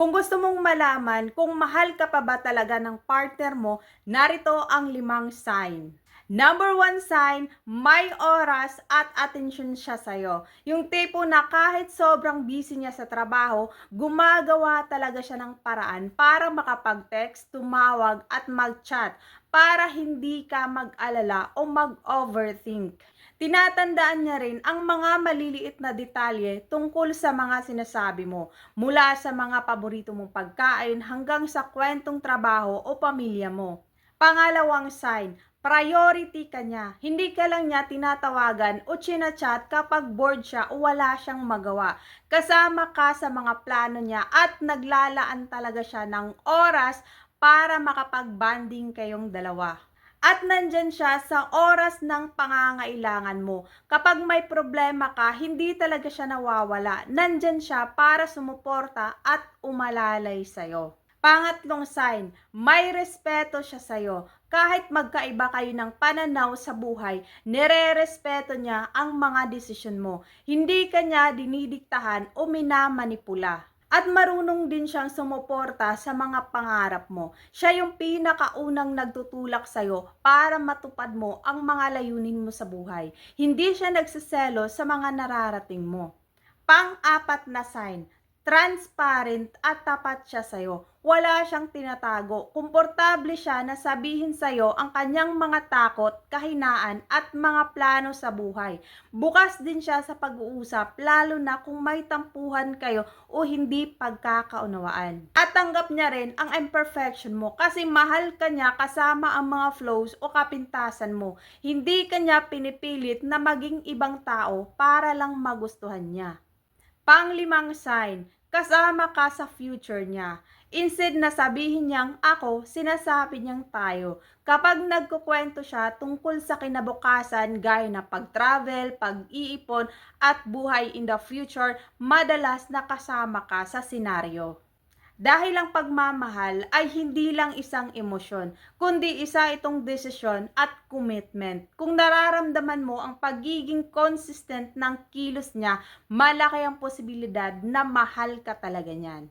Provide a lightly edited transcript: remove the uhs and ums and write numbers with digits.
Kung gusto mong malaman kung mahal ka pa ba talaga ng partner mo, narito ang 5 sign. Number 1 sign, may oras at atensyon siya sa'yo. Yung tipo na kahit sobrang busy niya sa trabaho, gumagawa talaga siya ng paraan para makapag-text, tumawag at mag-chat para hindi ka mag-alala o mag-overthink. Tinatandaan niya rin ang mga maliliit na detalye tungkol sa mga sinasabi mo, mula sa mga paborito mong pagkain hanggang sa kwentong trabaho o pamilya mo. Pangalawang sign, priority ka niya. Hindi ka lang niya tinatawagan o chinachat kapag bored siya o wala siyang magawa. Kasama ka sa mga plano niya at naglalaan talaga siya ng oras para makapag-banding kayong dalawa. At nandyan siya sa oras ng pangangailangan mo. Kapag may problema ka, hindi talaga siya nawawala. Nandyan siya para sumuporta at umalalay sa'yo. Pangatlong sign, may respeto siya sa'yo. Kahit magkaiba kayo ng pananaw sa buhay, nire-respeto niya ang mga desisyon mo. Hindi ka niya dinidiktahan o minamanipula. At marunong din siyang sumuporta sa mga pangarap mo. Siya yung pinakaunang nagtutulak sa'yo para matupad mo ang mga layunin mo sa buhay. Hindi siya nagsiselo sa mga nararating mo. Pang-apat na sign, transparent at tapat siya sa'yo. Wala siyang tinatago. Komportable siya na sabihin sa'yo ang kanyang mga takot, kahinaan at mga plano sa buhay. Bukas din siya sa pag-uusap, lalo na kung may tampuhan kayo o hindi pagkakaunawaan. At tanggap niya rin ang imperfection mo kasi mahal ka niya kasama ang mga flaws o kapintasan mo. Hindi ka niya pinipilit na maging ibang tao para lang magustuhan niya. Panglimang sign, kasama ka sa future niya. Instead na sabihin niyang ako, sinasabi niyang tayo. Kapag nagkukwento siya tungkol sa kinabukasan gaya na pag-travel, pag-iipon at buhay in the future, madalas nakasama ka sa senaryo. Dahil ang pagmamahal ay hindi lang isang emosyon, kundi isa itong desisyon at commitment. Kung nararamdaman mo ang pagiging consistent ng kilos niya, malaki ang posibilidad na mahal ka talaga niyan.